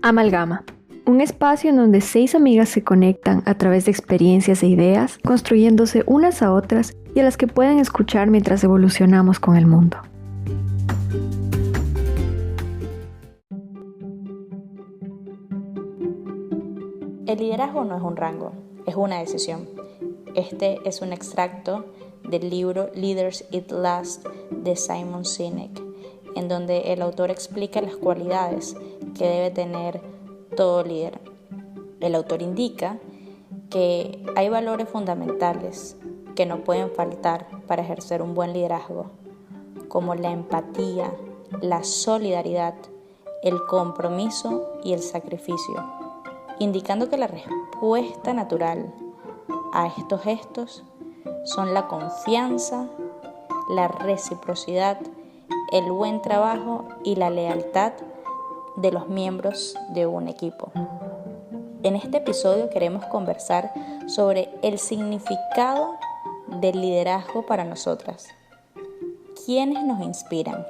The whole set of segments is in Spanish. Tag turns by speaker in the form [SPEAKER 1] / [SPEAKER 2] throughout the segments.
[SPEAKER 1] Amalgama, un espacio en donde 6 amigas se conectan a través de experiencias e ideas, construyéndose unas a otras y a las que pueden escuchar mientras evolucionamos con el mundo.
[SPEAKER 2] El liderazgo no es un rango, es una decisión. Este es un extracto del libro Leaders Eat Last de Simon Sinek, en donde el autor explica las cualidades que debe tener todo líder. El autor indica que hay valores fundamentales que no pueden faltar para ejercer un buen liderazgo, como la empatía, la solidaridad, el compromiso y el sacrificio, indicando que la respuesta natural a estos gestos son la confianza, la reciprocidad, el buen trabajo y la lealtad de los miembros de un equipo. En este episodio queremos conversar sobre el significado del liderazgo para nosotras. ¿Quiénes nos inspiran?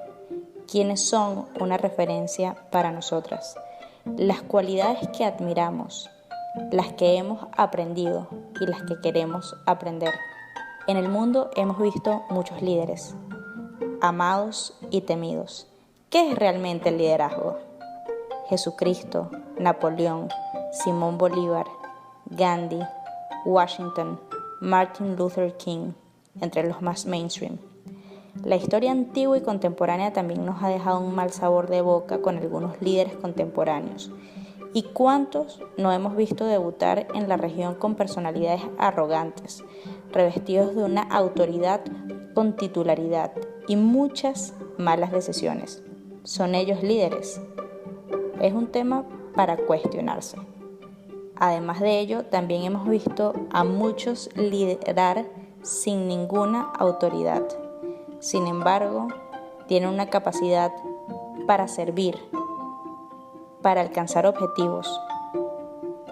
[SPEAKER 2] ¿Quiénes son una referencia para nosotras? Las cualidades que admiramos, las que hemos aprendido y las que queremos aprender. En el mundo hemos visto muchos líderes, amados y temidos. ¿Qué es realmente el liderazgo? Jesucristo, Napoleón, Simón Bolívar, Gandhi, Washington, Martin Luther King, entre los más mainstream. La historia antigua y contemporánea también nos ha dejado un mal sabor de boca con algunos líderes contemporáneos. ¿Y cuántos no hemos visto debutar en la región con personalidades arrogantes, revestidos de una autoridad con titularidad y muchas malas decisiones? ¿Son ellos líderes? Es un tema para cuestionarse. Además de ello, también hemos visto a muchos liderar sin ninguna autoridad. Sin embargo, tienen una capacidad para servir, para alcanzar objetivos,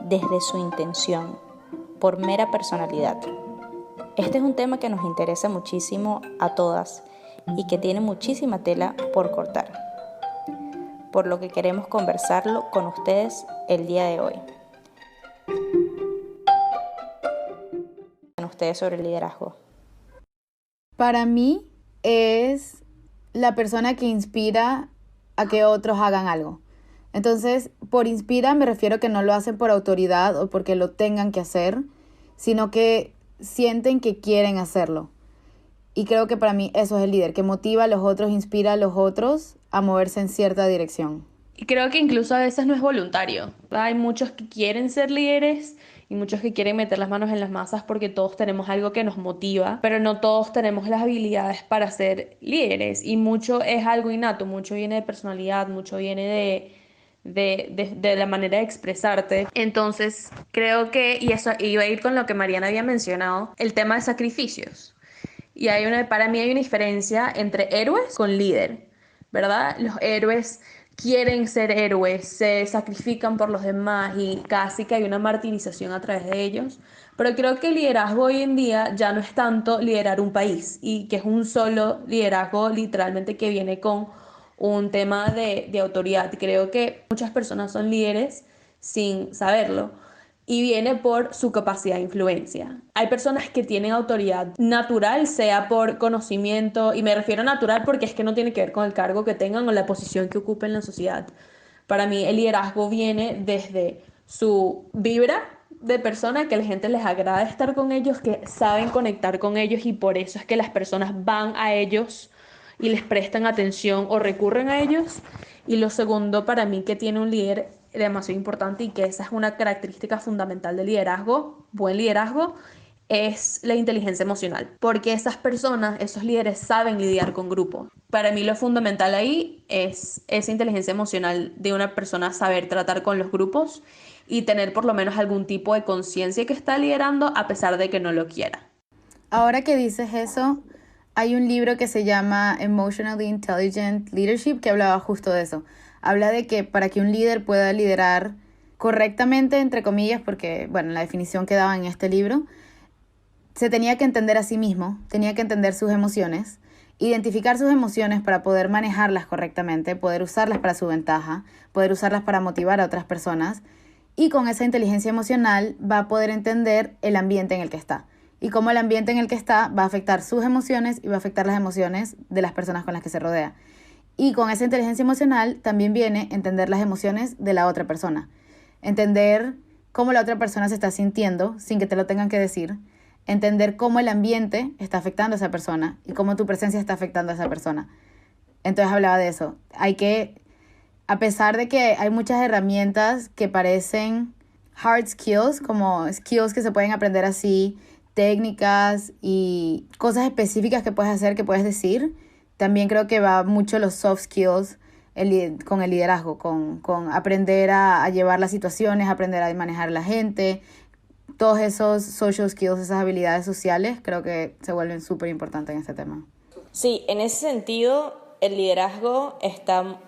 [SPEAKER 2] desde su intención, por mera personalidad. Este es un tema que nos interesa muchísimo a todas y que tiene muchísima tela por cortar, por lo que queremos conversarlo con ustedes el día de hoy. Ustedes sobre el liderazgo.
[SPEAKER 3] Para mí es la persona que inspira a que otros hagan algo. Entonces, por inspira me refiero que no lo hacen por autoridad o porque lo tengan que hacer, sino que sienten que quieren hacerlo. Y creo que para mí eso es el líder, que motiva a los otros, inspira a los otros a moverse en cierta dirección.
[SPEAKER 4] Y creo que incluso a veces no es voluntario, ¿verdad? Hay muchos que quieren ser líderes y muchos que quieren meter las manos en las masas porque todos tenemos algo que nos motiva, pero no todos tenemos las habilidades para ser líderes y mucho es algo innato, mucho viene de personalidad, mucho viene de la manera de expresarte. Entonces creo que, y eso iba a ir con lo que Mariana había mencionado, el tema de sacrificios. Y para mí hay una diferencia entre héroes con líder, ¿verdad? Los héroes quieren ser héroes, se sacrifican por los demás y casi que hay una martirización a través de ellos. Pero creo que el liderazgo hoy en día ya no es tanto liderar un país y que es un solo liderazgo literalmente que viene con un tema de autoridad. Creo que muchas personas son líderes sin saberlo y viene por su capacidad de influencia. Hay personas que tienen autoridad natural, sea por conocimiento, y me refiero a natural porque es que no tiene que ver con el cargo que tengan o la posición que ocupen en la sociedad. Para mí el liderazgo viene desde su vibra de persona, que a la gente les agrada estar con ellos, que saben conectar con ellos y por eso es que las personas van a ellos y les prestan atención o recurren a ellos. Y lo segundo para mí que tiene un líder demasiado importante y que esa es una característica fundamental del liderazgo, buen liderazgo, es la inteligencia emocional, porque esas personas, esos líderes saben lidiar con grupos. Para mí lo fundamental ahí es esa inteligencia emocional de una persona saber tratar con los grupos y tener por lo menos algún tipo de conciencia que está liderando a pesar de que no lo quiera.
[SPEAKER 3] Ahora que dices eso, hay un libro que se llama Emotionally Intelligent Leadership que hablaba justo de eso. Habla de que para que un líder pueda liderar correctamente, entre comillas, porque, bueno, la definición que daba en este libro, se tenía que entender a sí mismo, tenía que entender sus emociones identificar sus emociones para poder manejarlas correctamente, poder usarlas para su ventaja, poder usarlas para motivar a otras personas, y con esa inteligencia emocional va a poder entender el ambiente en el que está y cómo el ambiente en el que está va a afectar sus emociones y va a afectar las emociones de las personas con las que se rodea. Y con esa inteligencia emocional también viene entender las emociones de la otra persona, entender cómo la otra persona se está sintiendo sin que te lo tengan que decir, entender cómo el ambiente está afectando a esa persona y cómo tu presencia está afectando a esa persona. Entonces hablaba de eso. A pesar de que hay muchas herramientas que parecen hard skills, como skills que se pueden aprender así, técnicas y cosas específicas que puedes hacer, que puedes decir, también creo que va mucho los soft skills con el liderazgo, con aprender a llevar las situaciones, aprender a manejar a la gente. Todos esos social skills, esas habilidades sociales, creo que se vuelven súper importantes en este tema.
[SPEAKER 2] Sí, en ese sentido, el liderazgo está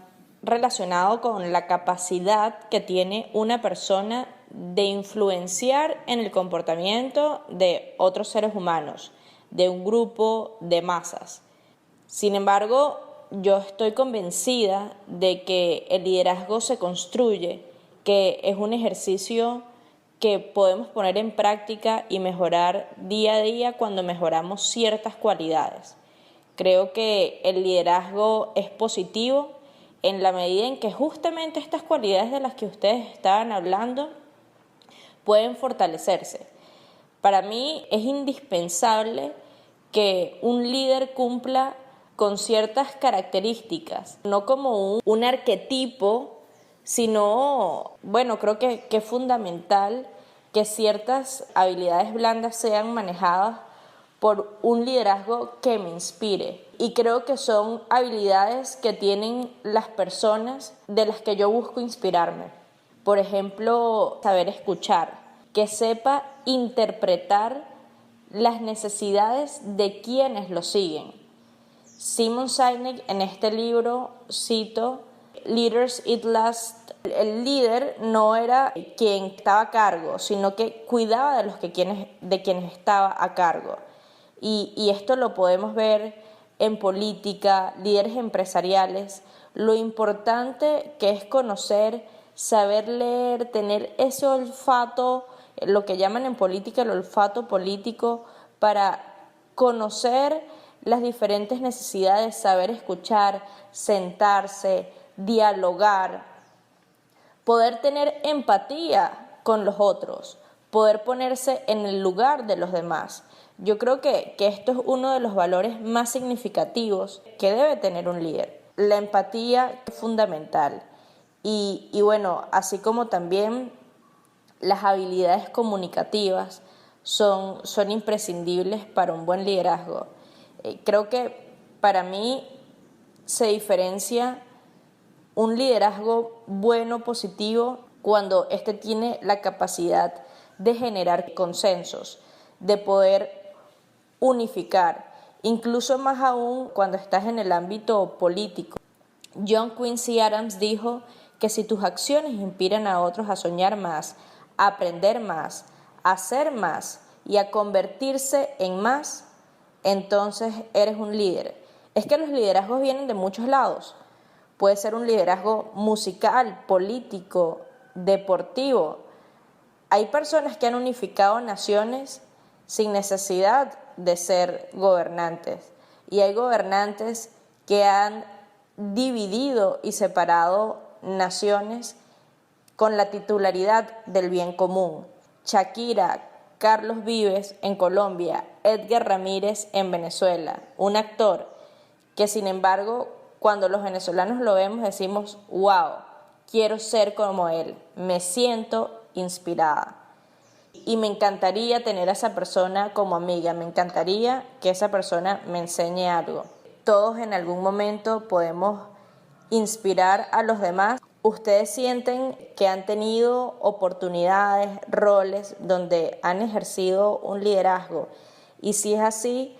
[SPEAKER 2] relacionado con la capacidad que tiene una persona de influenciar en el comportamiento de otros seres humanos, de un grupo de masas. Sin embargo, yo estoy convencida de que el liderazgo se construye, que es un ejercicio que podemos poner en práctica y mejorar día a día cuando mejoramos ciertas cualidades. Creo que el liderazgo es positivo en la medida en que justamente estas cualidades de las que ustedes estaban hablando pueden fortalecerse. Para mí es indispensable que un líder cumpla con ciertas características, no como un arquetipo, sino, bueno, creo que es fundamental que ciertas habilidades blandas sean manejadas por un liderazgo que me inspire. Y creo que son habilidades que tienen las personas de las que yo busco inspirarme. Por ejemplo, saber escuchar, que sepa interpretar las necesidades de quienes lo siguen. Simon Sinek, en este libro, cito, Leaders Eat Last. El líder no era quien estaba a cargo, sino que cuidaba de quienes estaba a cargo. Y esto lo podemos ver en política, líderes empresariales, lo importante que es conocer, saber leer, tener ese olfato, lo que llaman en política el olfato político, para conocer las diferentes necesidades, saber escuchar, sentarse, dialogar, poder tener empatía con los otros, poder ponerse en el lugar de los demás. Yo creo que esto es uno de los valores más significativos que debe tener un líder. La empatía es fundamental. Y bueno, así como también las habilidades comunicativas son imprescindibles para un buen liderazgo. Creo que para mí se diferencia un liderazgo bueno, positivo, cuando éste tiene la capacidad de generar consensos, de poder unificar, incluso más aún cuando estás en el ámbito político. John Quincy Adams dijo que si tus acciones inspiran a otros a soñar más, a aprender más, a hacer más y a convertirse en más, entonces eres un líder. Es que los liderazgos vienen de muchos lados. Puede ser un liderazgo musical, político, deportivo. Hay personas que han unificado naciones sin necesidad de ser gobernantes. Y hay gobernantes que han dividido y separado naciones con la titularidad del bien común. Shakira, Carlos Vives en Colombia, Edgar Ramírez en Venezuela, un actor que sin embargo cuando los venezolanos lo vemos decimos, wow, quiero ser como él, me siento inspirada. Y me encantaría tener a esa persona como amiga, me encantaría que esa persona me enseñe algo. Todos en algún momento podemos inspirar a los demás. ¿Ustedes sienten que han tenido oportunidades, roles donde han ejercido un liderazgo? Y si es así,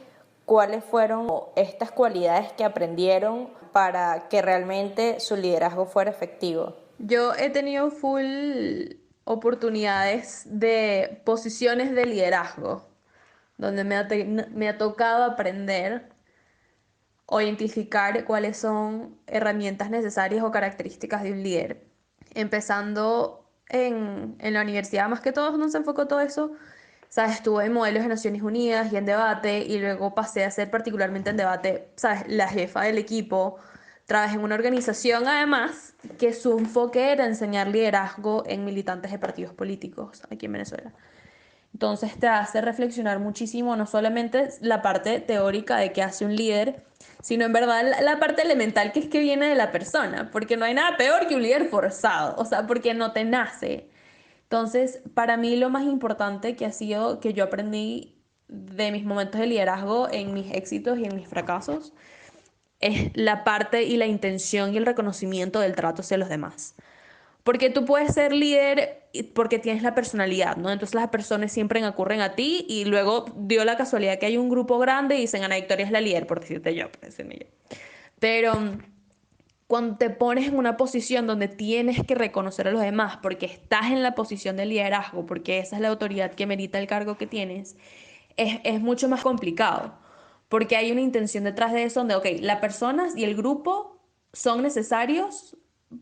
[SPEAKER 2] ¿cuáles fueron estas cualidades que aprendieron para que realmente su liderazgo fuera efectivo?
[SPEAKER 4] Yo he tenido full oportunidades de posiciones de liderazgo, donde me ha tocado aprender o identificar cuáles son herramientas necesarias o características de un líder. Empezando en la universidad, más que todo, no se enfocó todo eso. ¿Sabes? Estuve en modelos de Naciones Unidas y en debate, y luego pasé a ser particularmente en debate, ¿sabes? La jefa del equipo. Trabajé en una organización, además, que su enfoque era enseñar liderazgo en militantes de partidos políticos aquí en Venezuela. Entonces te hace reflexionar muchísimo, no solamente la parte teórica de qué hace un líder, sino en verdad la parte elemental que es que viene de la persona, porque no hay nada peor que un líder forzado, o sea, porque no te nace. Entonces, para mí lo más importante que ha sido que yo aprendí de mis momentos de liderazgo en mis éxitos y en mis fracasos es la parte y la intención y el reconocimiento del trato hacia los demás. Porque tú puedes ser líder porque tienes la personalidad, ¿no? Entonces las personas siempre ocurren a ti y luego dio la casualidad que hay un grupo grande y dicen, Ana Victoria es la líder, por decirte yo, por decirme yo. Pero cuando te pones en una posición donde tienes que reconocer a los demás porque estás en la posición de liderazgo, porque esa es la autoridad que merita el cargo que tienes, es mucho más complicado. Porque hay una intención detrás de eso donde, ok, las personas y el grupo son necesarios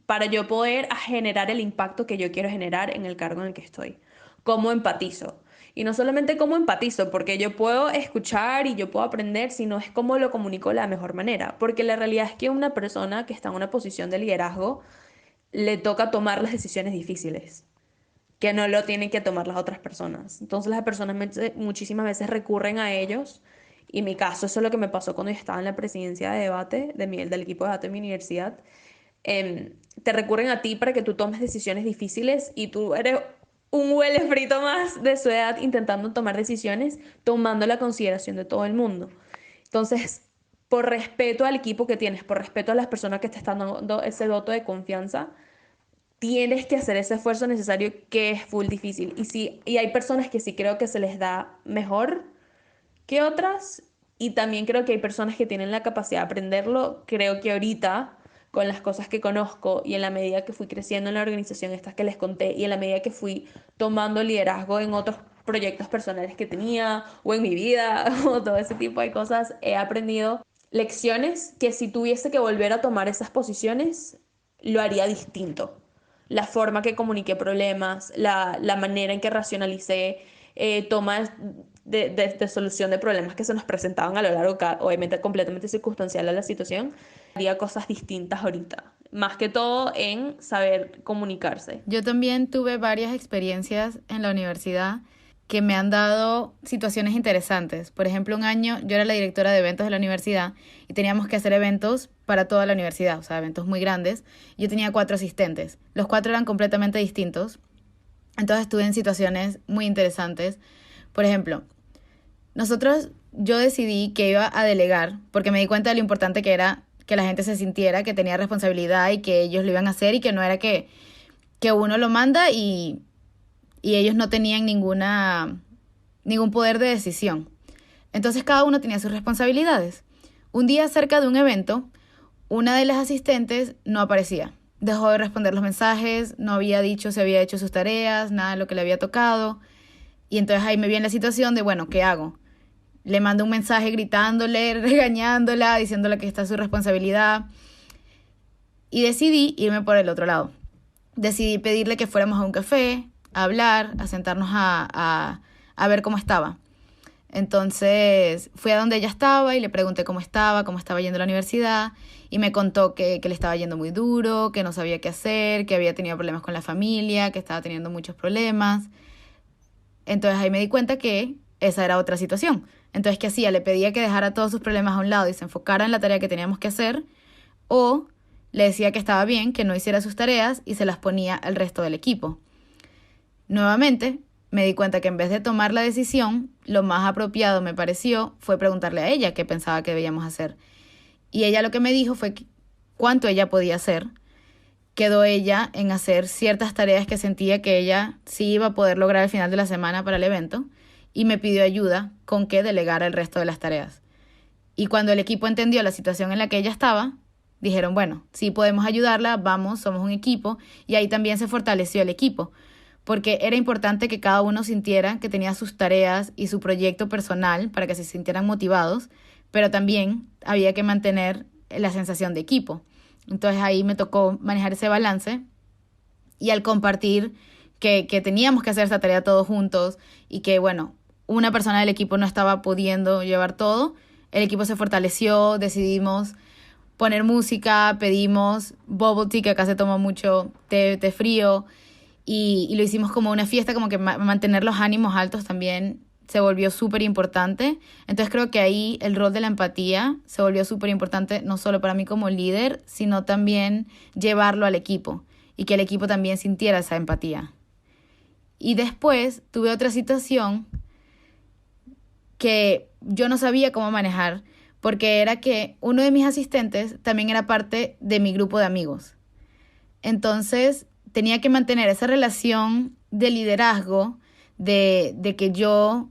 [SPEAKER 4] para yo poder generar el impacto que yo quiero generar en el cargo en el que estoy. ¿Cómo empatizo? Y no solamente cómo empatizo, porque yo puedo escuchar y yo puedo aprender, sino es cómo lo comunico de la mejor manera. Porque la realidad es que una persona que está en una posición de liderazgo le toca tomar las decisiones difíciles, que no lo tienen que tomar las otras personas. Entonces las personas muchísimas veces recurren a ellos. Y en mi caso, eso es lo que me pasó cuando yo estaba en la presidencia de debate del equipo de debate de mi universidad. Te recurren a ti para que tú tomes decisiones difíciles y tú eres un huele frito más de su edad intentando tomar decisiones, tomando la consideración de todo el mundo. Entonces, por respeto al equipo que tienes, por respeto a las personas que te están dando ese voto de confianza, tienes que hacer ese esfuerzo necesario que es full difícil. Y hay personas que sí creo que se les da mejor que otras, y también creo que hay personas que tienen la capacidad de aprenderlo. Creo que ahorita, con las cosas que conozco y en la medida que fui creciendo en la organización estas que les conté y en la medida que fui tomando liderazgo en otros proyectos personales que tenía o en mi vida o todo ese tipo de cosas, he aprendido lecciones que si tuviese que volver a tomar esas posiciones, lo haría distinto. La forma que comuniqué problemas, la manera en que racionalicé tomas de solución de problemas que se nos presentaban a lo largo, obviamente completamente circunstancial a la situación, haría cosas distintas ahorita. Más que todo en saber comunicarse.
[SPEAKER 3] Yo también tuve varias experiencias en la universidad que me han dado situaciones interesantes. Por ejemplo, un año yo era la directora de eventos de la universidad y teníamos que hacer eventos para toda la universidad, o sea, eventos muy grandes. Yo tenía 4 asistentes. Los 4 eran completamente distintos. Entonces estuve en situaciones muy interesantes. Por ejemplo, yo decidí que iba a delegar porque me di cuenta de lo importante que era que la gente se sintiera que tenía responsabilidad y que ellos lo iban a hacer y que no era que uno lo manda y ellos no tenían ningún poder de decisión. Entonces cada uno tenía sus responsabilidades. Un día cerca de un evento, una de las asistentes no aparecía. Dejó de responder los mensajes, no había dicho si había hecho sus tareas, nada de lo que le había tocado. Y entonces ahí me vi en la situación de, bueno, ¿qué hago? Le mando un mensaje gritándole, regañándola, diciéndole que está su responsabilidad. Y decidí irme por el otro lado. Decidí pedirle que fuéramos a un café, a hablar, a sentarnos a ver cómo estaba. Entonces fui a donde ella estaba y le pregunté cómo estaba yendo a la universidad, y me contó que le estaba yendo muy duro, que no sabía qué hacer, que había tenido problemas con la familia, que estaba teniendo muchos problemas. Entonces ahí me di cuenta que esa era otra situación. Entonces, ¿qué hacía? Le pedía que dejara todos sus problemas a un lado y se enfocara en la tarea que teníamos que hacer, o le decía que estaba bien, que no hiciera sus tareas y se las ponía al resto del equipo. Nuevamente, me di cuenta que en vez de tomar la decisión, lo más apropiado me pareció fue preguntarle a ella qué pensaba que debíamos hacer. Y ella lo que me dijo fue cuánto ella podía hacer. Quedó ella en hacer ciertas tareas que sentía que ella sí iba a poder lograr al final de la semana para el evento, y me pidió ayuda con que delegara el resto de las tareas. Y cuando el equipo entendió la situación en la que ella estaba, dijeron, bueno, sí podemos ayudarla, vamos, somos un equipo, y ahí también se fortaleció el equipo, porque era importante que cada uno sintiera que tenía sus tareas y su proyecto personal para que se sintieran motivados, pero también había que mantener la sensación de equipo. Entonces ahí me tocó manejar ese balance, y al compartir que teníamos que hacer esta tarea todos juntos y que, bueno, una persona del equipo no estaba pudiendo llevar todo, el equipo se fortaleció, decidimos poner música, pedimos bubble tea, que acá se toma mucho té frío, y lo hicimos como una fiesta, como que mantener los ánimos altos también se volvió súper importante. Entonces creo que ahí el rol de la empatía se volvió súper importante, no solo para mí como líder, sino también llevarlo al equipo y que el equipo también sintiera esa empatía. Y después tuve otra situación que yo no sabía cómo manejar, porque era que uno de mis asistentes también era parte de mi grupo de amigos. Entonces tenía que mantener esa relación de liderazgo, de que yo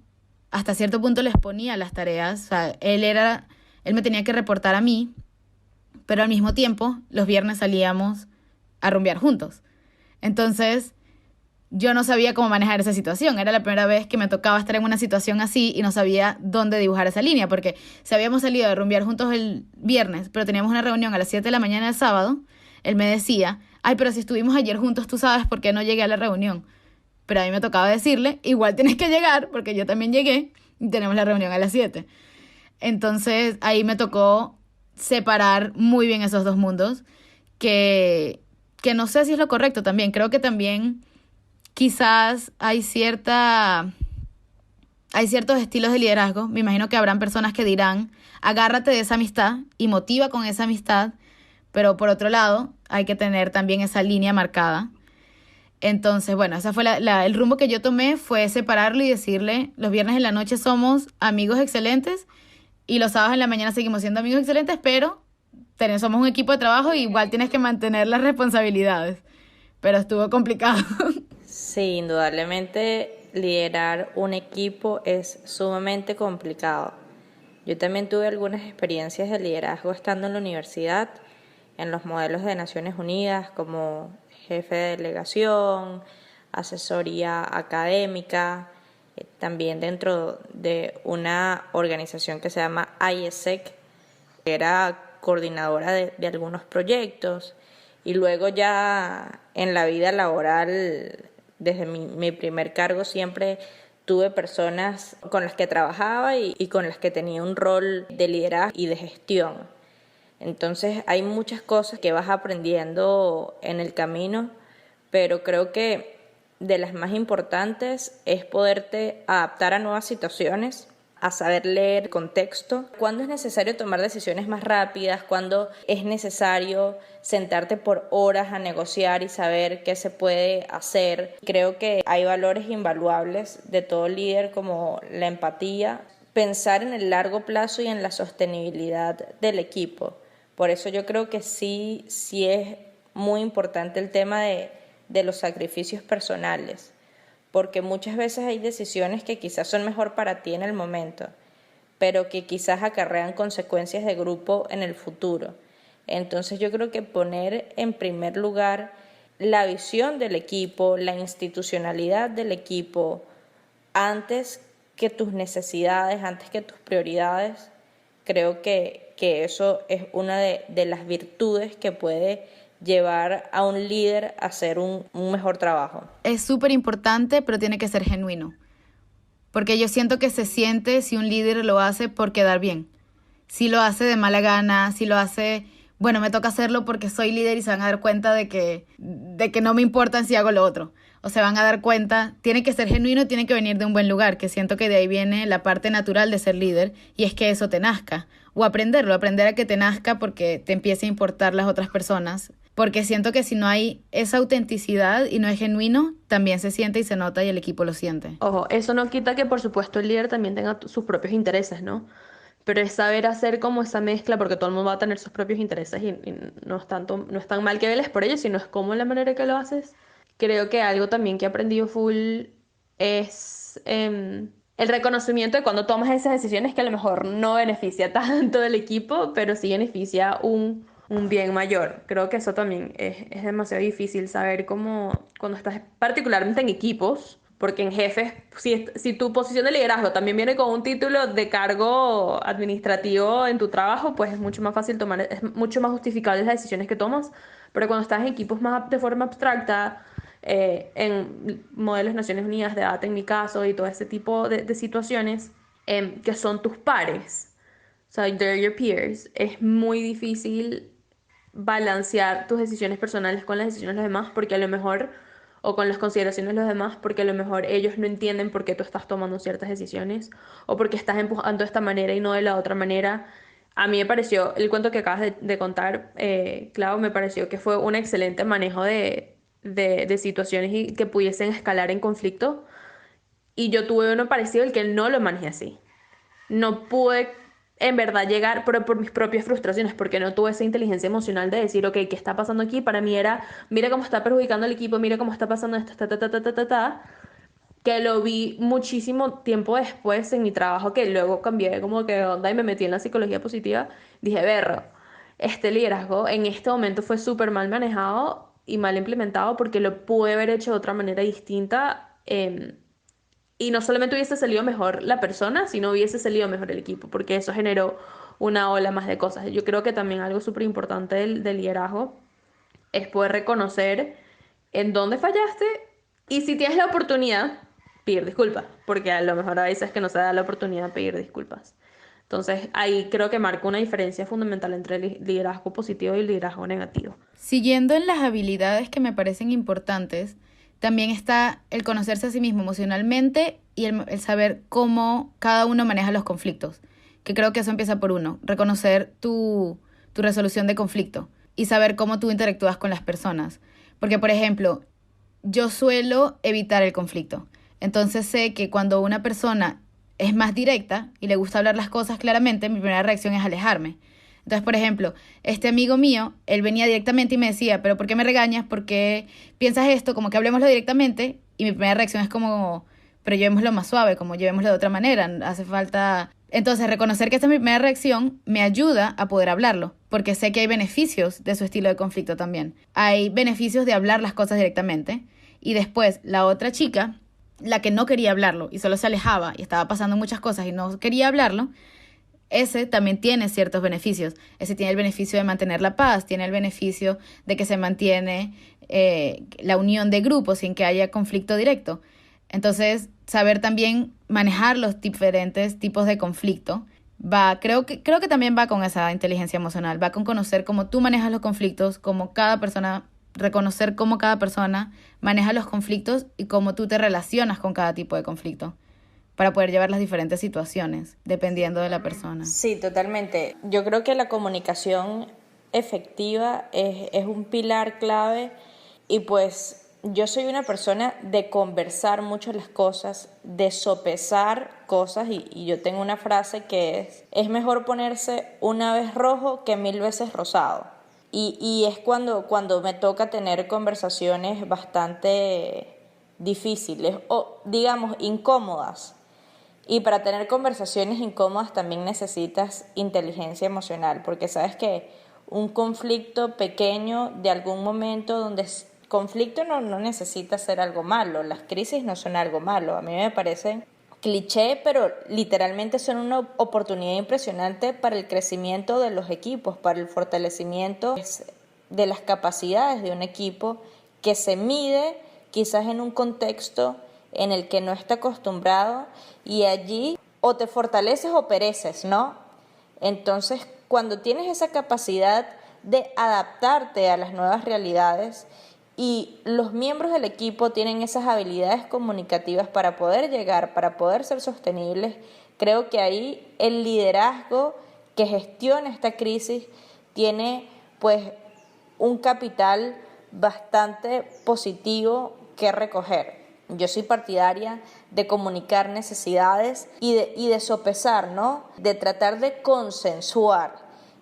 [SPEAKER 3] hasta cierto punto les ponía las tareas. O sea, él me tenía que reportar a mí, pero al mismo tiempo los viernes salíamos a rumbear juntos. Entonces yo no sabía cómo manejar esa situación. Era la primera vez que me tocaba estar en una situación así y no sabía dónde dibujar esa línea, porque si habíamos salido a rumbear juntos el viernes, pero teníamos una reunión a las 7 de la mañana del sábado, él me decía, ay, pero si estuvimos ayer juntos, tú sabes por qué no llegué a la reunión. Pero a mí me tocaba decirle, igual tienes que llegar, porque yo también llegué y tenemos la reunión a las 7. Entonces ahí me tocó separar muy bien esos dos mundos, que no sé si es lo correcto también. Creo que también quizás hay ciertos estilos de liderazgo. Me imagino que habrán personas que dirán, agárrate de esa amistad y motiva con esa amistad, pero por otro lado hay que tener también esa línea marcada. Entonces, bueno, esa fue el rumbo que yo tomé, fue separarlo y decirle, los viernes en la noche somos amigos excelentes y los sábados en la mañana seguimos siendo amigos excelentes, pero somos un equipo de trabajo y igual tienes que mantener las responsabilidades. Pero estuvo complicado.
[SPEAKER 2] Sí, indudablemente liderar un equipo es sumamente complicado. Yo también tuve algunas experiencias de liderazgo estando en la universidad, en los modelos de Naciones Unidas como jefe de delegación, asesoría académica, también dentro de una organización que se llama IESEC, era coordinadora de algunos proyectos, y luego ya en la vida laboral, desde mi primer cargo siempre tuve personas con las que trabajaba y con las que tenía un rol de liderazgo y de gestión. Entonces hay muchas cosas que vas aprendiendo en el camino, pero creo que de las más importantes es poderte adaptar a nuevas situaciones, a saber leer contexto, cuándo es necesario tomar decisiones más rápidas, cuándo es necesario sentarte por horas a negociar y saber qué se puede hacer. Creo que hay valores invaluables de todo líder como la empatía, pensar en el largo plazo y en la sostenibilidad del equipo. Por eso yo creo que sí es muy importante el tema de los sacrificios personales, porque muchas veces hay decisiones que quizás son mejor para ti en el momento, pero que quizás acarrean consecuencias de grupo en el futuro. Entonces yo creo que poner en primer lugar la visión del equipo, la institucionalidad del equipo, antes que tus necesidades, antes que tus prioridades, creo que eso es una de las virtudes que puede llevar a un líder a hacer un mejor trabajo.
[SPEAKER 3] Es súper importante, pero tiene que ser genuino. Porque yo siento que se siente si un líder lo hace por quedar bien. Si lo hace de mala gana, si lo hace, bueno, me toca hacerlo porque soy líder y se van a dar cuenta de que no me importa si hago lo otro. O se van a dar cuenta, tiene que ser genuino, tiene que venir de un buen lugar, que siento que de ahí viene la parte natural de ser líder, y es que eso te nazca. O aprender a que te nazca porque te empiece a importar las otras personas. Porque siento que si no hay esa autenticidad y no es genuino, también se siente y se nota y el equipo lo siente.
[SPEAKER 4] Ojo, eso no quita que por supuesto el líder también tenga sus propios intereses, ¿no? Pero es saber hacer como esa mezcla, porque todo el mundo va a tener sus propios intereses y no es tan mal que veles por ellos, sino es como la manera que lo haces. Creo que algo también que he aprendido full es el reconocimiento de cuando tomas esas decisiones que a lo mejor no beneficia tanto del equipo, pero sí beneficia un bien mayor. Creo que eso también es demasiado difícil saber cómo, cuando estás particularmente en equipos, Porque en jefes, si tu posición de liderazgo también viene con un título de cargo administrativo en tu trabajo, pues es mucho más fácil tomar, es mucho más justificable las decisiones que tomas. Pero cuando estás en equipos más de forma abstracta, en modelos de Naciones Unidas de data en mi caso y todo ese tipo de situaciones, que son tus pares, o sea, they're your peers, es muy difícil balancear tus decisiones personales con las decisiones de los demás, porque a lo mejor, o con las consideraciones de los demás, porque a lo mejor ellos no entienden por qué tú estás tomando ciertas decisiones, o porque estás empujando de esta manera y no de la otra manera. A mí me pareció, el cuento que acabas de contar, Clau, me pareció que fue un excelente manejo de situaciones y que pudiesen escalar en conflicto. Y yo tuve uno parecido, el que no lo manejé así. No pude en verdad llegar por mis propias frustraciones, porque no tuve esa inteligencia emocional de decir, ok, ¿qué está pasando aquí? Para mí era, mira cómo está perjudicando al equipo, mira cómo está pasando esto, que lo vi muchísimo tiempo después en mi trabajo, que luego cambié como que de onda y me metí en la psicología positiva. Dije, berro, este liderazgo en este momento fue súper mal manejado y mal implementado, porque lo pude haber hecho de otra manera distinta. Y no solamente hubiese salido mejor la persona, sino hubiese salido mejor el equipo, porque eso generó una ola más de cosas. Yo creo que también algo súper importante del liderazgo es poder reconocer en dónde fallaste, y si tienes la oportunidad, pedir disculpas, porque a lo mejor a veces que no se da la oportunidad de pedir disculpas. Entonces ahí creo que marca una diferencia fundamental entre el liderazgo positivo y el liderazgo negativo.
[SPEAKER 3] Siguiendo en las habilidades que me parecen importantes, también está el conocerse a sí mismo emocionalmente y el saber cómo cada uno maneja los conflictos. Que creo que eso empieza por uno, reconocer tu resolución de conflicto y saber cómo tú interactúas con las personas. Porque, por ejemplo, yo suelo evitar el conflicto. Entonces sé que cuando una persona es más directa y le gusta hablar las cosas claramente, mi primera reacción es alejarme. Entonces, por ejemplo, este amigo mío, él venía directamente y me decía, ¿pero por qué me regañas? ¿Por qué piensas esto? Como que hablemoslo directamente. Y mi primera reacción es como, pero llevémoslo más suave, como llevémoslo de otra manera. Hace falta... Entonces, reconocer que esta es mi primera reacción me ayuda a poder hablarlo, porque sé que hay beneficios de su estilo de conflicto también. Hay beneficios de hablar las cosas directamente. Y después, la otra chica, la que no quería hablarlo y solo se alejaba y estaba pasando muchas cosas y no quería hablarlo, ese también tiene ciertos beneficios. Ese tiene el beneficio de mantener la paz, tiene el beneficio de que se mantiene la unión de grupos sin que haya conflicto directo. Entonces, saber también manejar los diferentes tipos de conflicto creo que también va con esa inteligencia emocional, va con conocer cómo tú manejas los conflictos, cómo cada persona, reconocer cómo cada persona maneja los conflictos y cómo tú te relacionas con cada tipo de conflicto, para poder llevar las diferentes situaciones, dependiendo de la persona.
[SPEAKER 2] Sí, totalmente. Yo creo que la comunicación efectiva es un pilar clave, y pues yo soy una persona de conversar mucho las cosas, de sopesar cosas, y yo tengo una frase que es mejor ponerse una vez rojo que 1000 veces rosado. Y es cuando me toca tener conversaciones bastante difíciles o, digamos, incómodas. Y para tener conversaciones incómodas también necesitas inteligencia emocional, porque sabes que un conflicto pequeño de algún momento conflicto no necesita ser algo malo, las crisis no son algo malo. A mí me parecen cliché, pero literalmente son una oportunidad impresionante para el crecimiento de los equipos, para el fortalecimiento de las capacidades de un equipo que se mide quizás en un contexto en el que no está acostumbrado, y allí o te fortaleces o pereces, ¿no? Entonces, cuando tienes esa capacidad de adaptarte a las nuevas realidades y los miembros del equipo tienen esas habilidades comunicativas para poder llegar, para poder ser sostenibles, creo que ahí el liderazgo que gestiona esta crisis tiene pues un capital bastante positivo que recoger. Yo soy partidaria de comunicar necesidades y de sopesar, ¿no? De tratar de consensuar.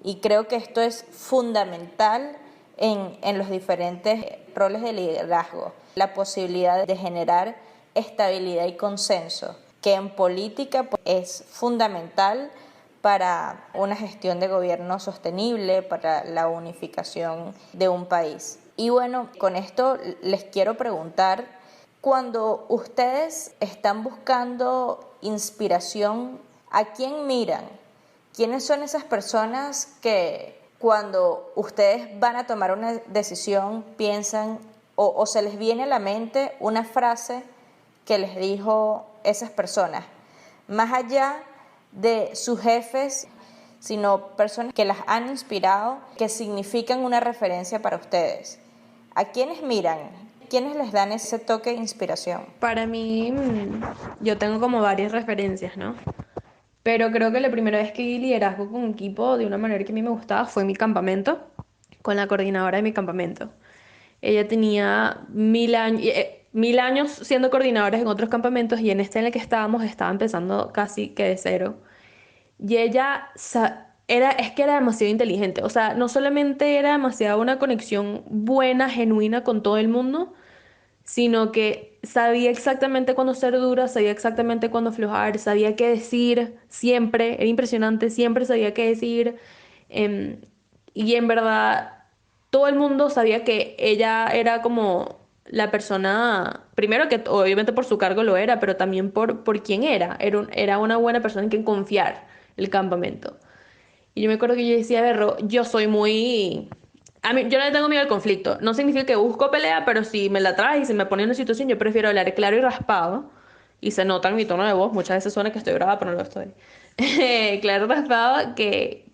[SPEAKER 2] Y creo que esto es fundamental en los diferentes roles de liderazgo. La posibilidad de generar estabilidad y consenso, que en política pues, es fundamental para una gestión de gobierno sostenible, para la unificación de un país. Y bueno, con esto les quiero preguntar, Cuando ustedes están buscando inspiración, ¿a quién miran? ¿Quiénes son esas personas que cuando ustedes van a tomar una decisión piensan o se les viene a la mente una frase que les dijo esas personas? Más allá de sus jefes, sino personas que las han inspirado, que significan una referencia para ustedes. ¿A quiénes miran? ¿Quiénes les dan ese toque de inspiración?
[SPEAKER 4] Para mí, yo tengo como varias referencias, ¿no? Pero creo que la primera vez que vi liderazgo con equipo de una manera que a mí me gustaba fue en mi campamento, con la coordinadora de mi campamento. Ella tenía 1000 años, 1000 años siendo coordinadora en otros campamentos y en este en el que estábamos estaba empezando casi que de cero. Y ella es que era demasiado inteligente. O sea, no solamente era demasiado una conexión buena, genuina con todo el mundo, sino que sabía exactamente cuándo ser dura, sabía exactamente cuándo aflojar, sabía qué decir siempre, era impresionante, siempre sabía qué decir. em, y en verdad, todo el mundo sabía que ella era como la persona, primero que obviamente por su cargo lo era, pero también por quién era. Era una buena persona en quien confiar el campamento. Y yo me acuerdo que yo decía, Berro, yo soy muy... A mí, yo no le tengo miedo al conflicto. No significa que busco pelea, pero si me la traes y se me pone en una situación, yo prefiero hablar claro y raspado. Y se nota en mi tono de voz. Muchas veces suena que estoy brava, pero no lo estoy. Claro y raspado que,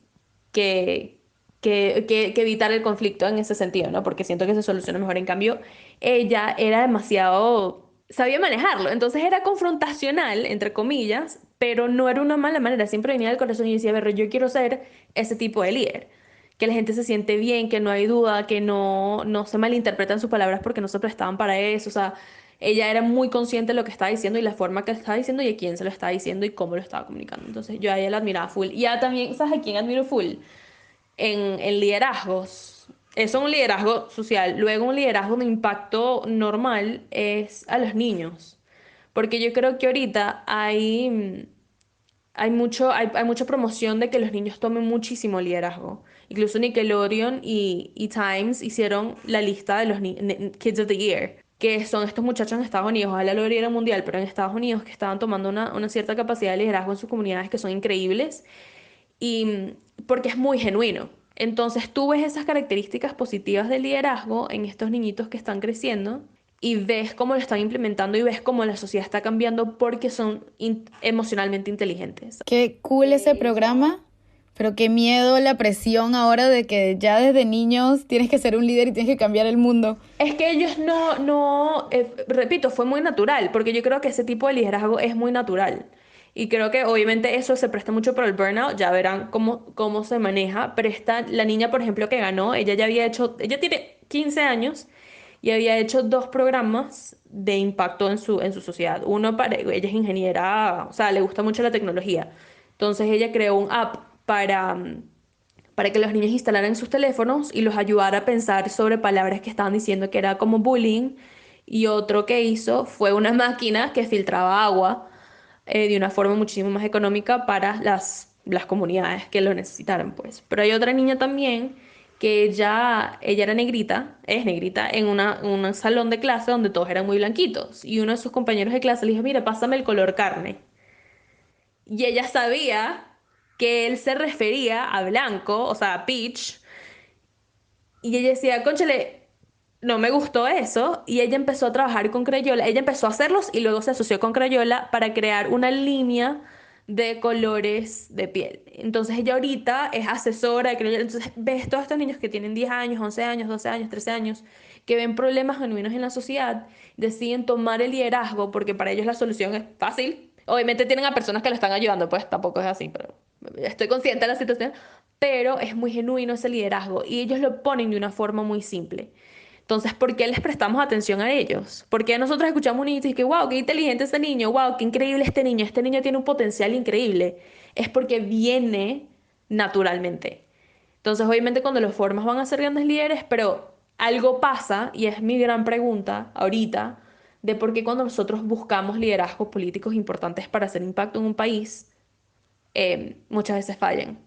[SPEAKER 4] que evitar el conflicto en ese sentido, ¿no? Porque siento que se soluciona mejor. En cambio, ella era demasiado... Sabía manejarlo. Entonces era confrontacional, entre comillas, pero no era una mala manera. Siempre venía del corazón y decía, Berro, yo quiero ser ese tipo de líder, que la gente se siente bien, que no hay duda, que no se malinterpretan sus palabras porque no se prestaban para eso. O sea, ella era muy consciente de lo que estaba diciendo y la forma que lo estaba diciendo y a quién se lo estaba diciendo y cómo lo estaba comunicando. Entonces yo a ella la admiraba full. Y ya también, ¿sabes a quién admiro full? En liderazgos. Eso es un liderazgo social. Luego un liderazgo de impacto normal es a los niños. Porque yo creo que ahorita hay mucha promoción de que los niños tomen muchísimo liderazgo. Incluso Nickelodeon y Times hicieron la lista de los Kids of the Year, que son estos muchachos en Estados Unidos, ojalá lo abrieran mundial, pero en Estados Unidos que estaban tomando una cierta capacidad de liderazgo en sus comunidades que son increíbles y porque es muy genuino. Entonces tú ves esas características positivas del liderazgo en estos niñitos que están creciendo y ves cómo lo están implementando y ves cómo la sociedad está cambiando porque son emocionalmente inteligentes.
[SPEAKER 3] Qué cool ese programa, pero qué miedo la presión ahora de que ya desde niños tienes que ser un líder y tienes que cambiar el mundo.
[SPEAKER 4] Es que ellos repito, fue muy natural, porque yo creo que ese tipo de liderazgo es muy natural. Y creo que obviamente eso se presta mucho para el burnout, ya verán cómo se maneja. Pero la niña, por ejemplo, que ganó, ella tiene 15 años y había hecho 2 programas de impacto en su sociedad. Ella es ingeniera, o sea, le gusta mucho la tecnología. Entonces ella creó un app para que los niños instalaran en sus teléfonos y los ayudara a pensar sobre palabras que estaban diciendo que era como bullying. Y otro que hizo fue una máquina que filtraba agua de una forma muchísimo más económica para las comunidades que lo necesitaran, pues. Pero hay otra niña también que ella era negrita, es negrita, en un salón de clase donde todos eran muy blanquitos. Y uno de sus compañeros de clase le dijo, mira, pásame el color carne. Y ella sabía que él se refería a blanco, o sea, a peach, y ella decía, cónchale, no me gustó eso, y ella empezó a trabajar con Crayola, ella empezó a hacerlos y luego se asoció con Crayola para crear una línea de colores de piel. Entonces ella ahorita es asesora de Crayola, entonces ves todos estos niños que tienen 10 años, 11 años, 12 años, 13 años, que ven problemas genuinos en la sociedad, deciden tomar el liderazgo porque para ellos la solución es fácil. Obviamente tienen a personas que lo están ayudando, pues tampoco es así, pero estoy consciente de la situación, pero es muy genuino ese liderazgo y ellos lo ponen de una forma muy simple. Entonces, ¿por qué les prestamos atención a ellos? Porque nosotros escuchamos un niño y que, wow, qué inteligente ese niño, wow, qué increíble este niño tiene un potencial increíble. Es porque viene naturalmente. Entonces, obviamente, cuando los formas van a ser grandes líderes, pero algo pasa, y es mi gran pregunta ahorita, de por qué cuando nosotros buscamos liderazgos políticos importantes para hacer impacto en un país, muchas veces fallan.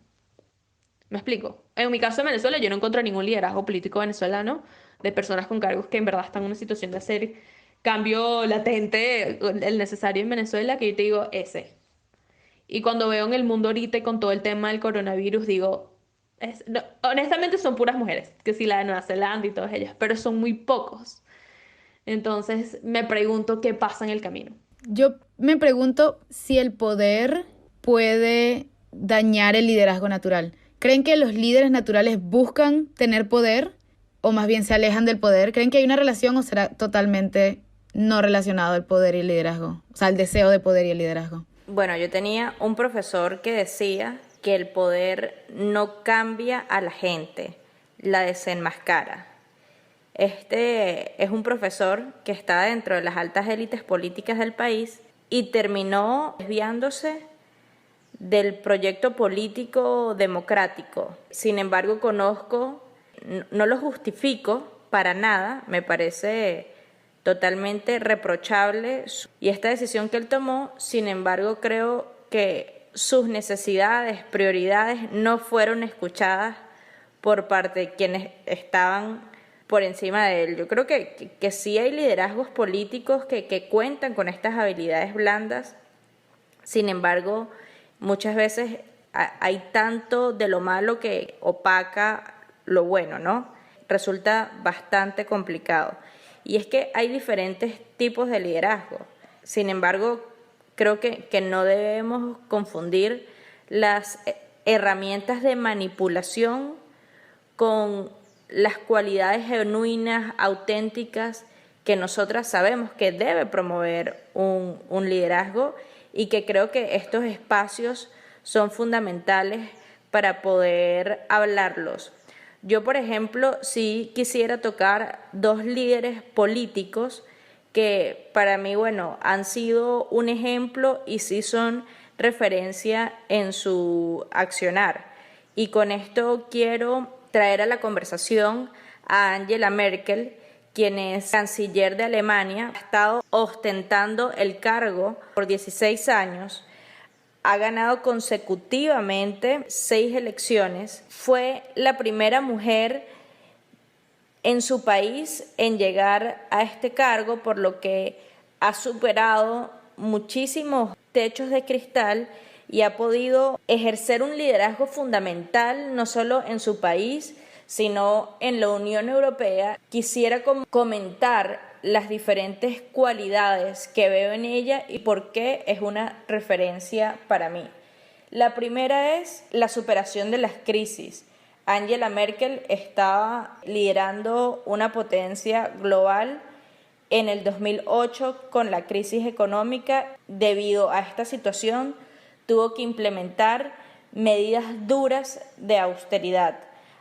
[SPEAKER 4] ¿Me explico? En mi caso en Venezuela yo no encontré ningún liderazgo político venezolano de personas con cargos que en verdad están en una situación de hacer cambio latente, el necesario en Venezuela, que yo te digo ese. Y cuando veo en el mundo ahorita y con todo el tema del coronavirus, digo, no, honestamente son puras mujeres, que sí, la de Nueva Zelanda y todas ellas, pero son muy pocos. Entonces me pregunto qué pasa en el camino.
[SPEAKER 3] Yo me pregunto si el poder puede dañar el liderazgo natural. ¿Creen que los líderes naturales buscan tener poder o más bien se alejan del poder? ¿Creen que hay una relación o será totalmente no relacionado el poder y el liderazgo? O sea, el deseo de poder y el liderazgo.
[SPEAKER 2] Bueno, yo tenía un profesor que decía que el poder no cambia a la gente, la desenmascara. Este es un profesor que está dentro de las altas élites políticas del país y terminó desviándose del proyecto político democrático. Sin embargo, no lo justifico para nada, me parece totalmente reprochable y esta decisión que él tomó. Sin embargo, creo que sus necesidades, prioridades no fueron escuchadas por parte de quienes estaban por encima de él. Yo creo que sí hay liderazgos políticos que cuentan con estas habilidades blandas. Sin embargo, muchas veces hay tanto de lo malo que opaca lo bueno, ¿no? Resulta bastante complicado. Y es que hay diferentes tipos de liderazgo. Sin embargo, creo que no debemos confundir las herramientas de manipulación con las cualidades genuinas, auténticas, que nosotras sabemos que debe promover un liderazgo y que creo que estos espacios son fundamentales para poder hablarlos. Yo, por ejemplo, sí quisiera tocar dos líderes políticos que para mí, bueno, han sido un ejemplo y sí son referencia en su accionar. Y con esto quiero traer a la conversación a Angela Merkel, quien es canciller de Alemania, ha estado ostentando el cargo por 16 años, ha ganado consecutivamente 6 elecciones, fue la primera mujer en su país en llegar a este cargo, por lo que ha superado muchísimos techos de cristal y ha podido ejercer un liderazgo fundamental no solo en su país, sino en la Unión Europea. Quisiera comentar las diferentes cualidades que veo en ella y por qué es una referencia para mí. La primera es la superación de las crisis. Angela Merkel estaba liderando una potencia global en el 2008 con la crisis económica. Debido a esta situación, tuvo que implementar medidas duras de austeridad.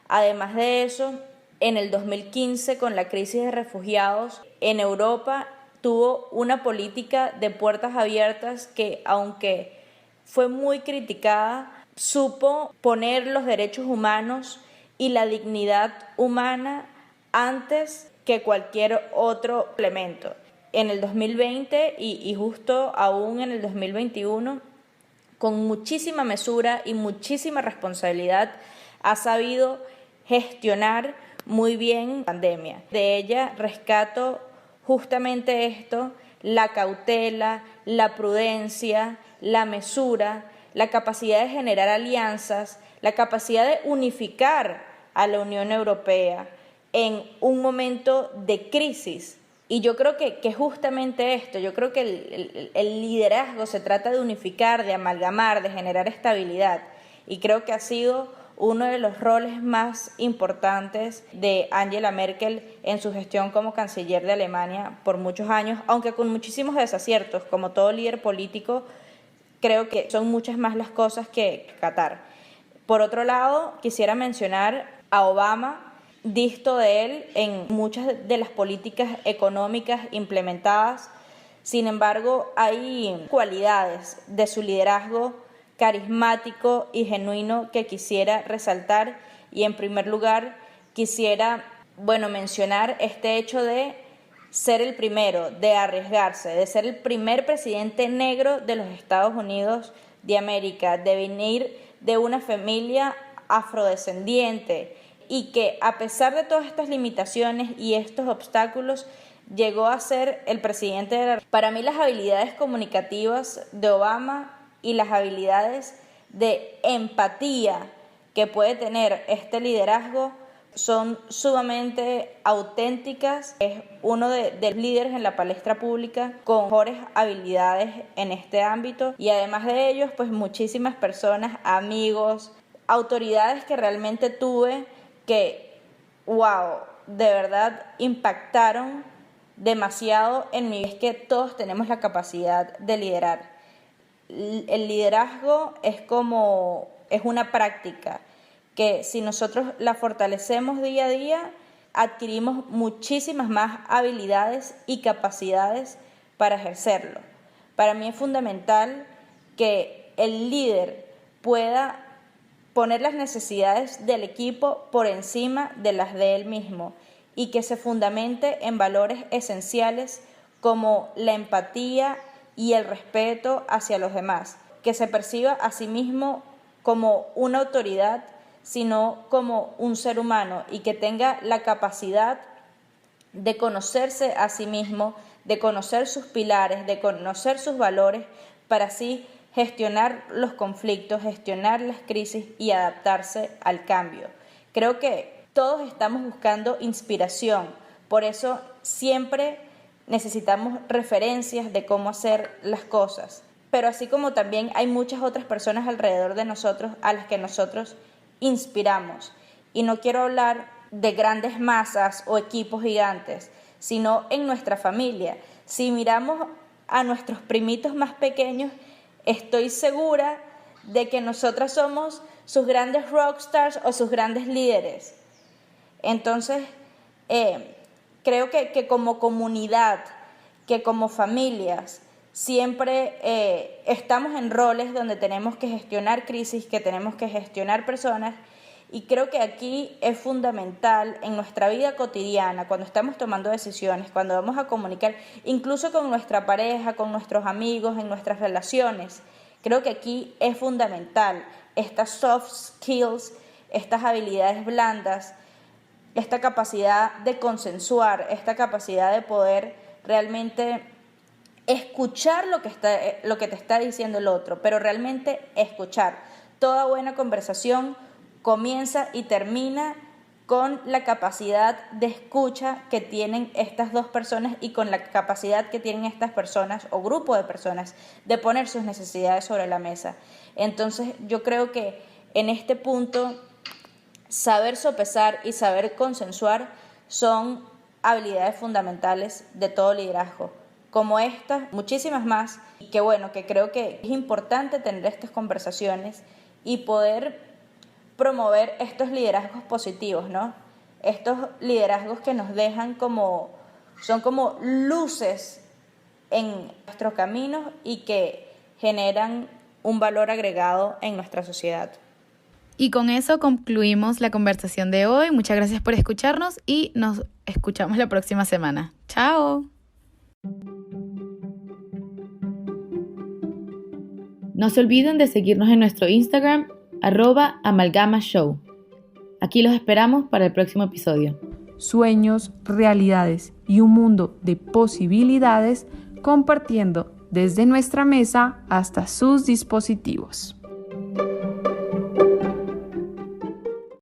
[SPEAKER 2] Además de eso, en el 2015, con la crisis de refugiados en Europa, tuvo una política de puertas abiertas que, aunque fue muy criticada, supo poner los derechos humanos y la dignidad humana antes que cualquier otro elemento. En el 2020 y justo aún en el 2021, con muchísima mesura y muchísima responsabilidad, ha sabido gestionar muy bien la pandemia. De ella rescato justamente esto: la cautela, la prudencia, la mesura, la capacidad de generar alianzas, la capacidad de unificar a la Unión Europea en un momento de crisis. Y yo creo que justamente esto, yo creo que el liderazgo se trata de unificar, de amalgamar, de generar estabilidad. Y creo que ha sido uno de los roles más importantes de Angela Merkel en su gestión como canciller de Alemania por muchos años, aunque con muchísimos desaciertos. Como todo líder político, creo que son muchas más las cosas que rescatar. Por otro lado, quisiera mencionar a Obama. Disto de él en muchas de las políticas económicas implementadas. Sin embargo, hay cualidades de su liderazgo carismático y genuino que quisiera resaltar, y en primer lugar quisiera mencionar este hecho de ser el primero, de arriesgarse, de ser el primer presidente negro de los Estados Unidos de América, de venir de una familia afrodescendiente, y que a pesar de todas estas limitaciones y estos obstáculos, llegó a ser el presidente de la... Para mí las habilidades comunicativas de Obama y las habilidades de empatía que puede tener este liderazgo son sumamente auténticas. Es uno de los líderes en la palestra pública con mejores habilidades en este ámbito, y además de ellos, pues muchísimas personas, amigos, autoridades que realmente tuve que, wow, de verdad impactaron demasiado en mí. Es que todos tenemos la capacidad de liderar. El liderazgo es una práctica que si nosotros la fortalecemos día a día, adquirimos muchísimas más habilidades y capacidades para ejercerlo. Para mí es fundamental que el líder pueda poner las necesidades del equipo por encima de las de él mismo y que se fundamente en valores esenciales como la empatía y el respeto hacia los demás, que se perciba a sí mismo como una autoridad, sino como un ser humano, y que tenga la capacidad de conocerse a sí mismo, de conocer sus pilares, de conocer sus valores, para así gestionar los conflictos, gestionar las crisis y adaptarse al cambio. Creo que todos estamos buscando inspiración, por eso siempre necesitamos referencias de cómo hacer las cosas, pero así como también hay muchas otras personas alrededor de nosotros a las que nosotros inspiramos. Y no quiero hablar de grandes masas o equipos gigantes, sino en nuestra familia. Si miramos a nuestros primitos más pequeños, estoy segura de que nosotras somos sus grandes rockstars o sus grandes líderes. Entonces, creo que como comunidad, que como familias, siempre estamos en roles donde tenemos que gestionar crisis, que tenemos que gestionar personas, y creo que aquí es fundamental en nuestra vida cotidiana, cuando estamos tomando decisiones, cuando vamos a comunicar, incluso con nuestra pareja, con nuestros amigos, en nuestras relaciones. Creo que aquí es fundamental estas soft skills, estas habilidades blandas, esta capacidad de consensuar, esta capacidad de poder realmente escuchar lo que te está diciendo el otro, pero realmente escuchar. Toda buena conversación comienza y termina con la capacidad de escucha que tienen estas dos personas y con la capacidad que tienen estas personas o grupo de personas de poner sus necesidades sobre la mesa. Entonces yo creo que en este punto saber sopesar y saber consensuar son habilidades fundamentales de todo liderazgo. Como estas, muchísimas más, y que bueno, que creo que es importante tener estas conversaciones y poder promover estos liderazgos positivos, ¿no? Estos liderazgos que nos dejan son como luces en nuestros caminos y que generan un valor agregado en nuestra sociedad.
[SPEAKER 3] Y con eso concluimos la conversación de hoy. Muchas gracias por escucharnos y nos escuchamos la próxima semana. ¡Chao! No se olviden de seguirnos en nuestro Instagram, @amalgamashow. Aquí los esperamos para el próximo episodio.
[SPEAKER 5] Sueños, realidades y un mundo de posibilidades, compartiendo desde nuestra mesa hasta sus dispositivos.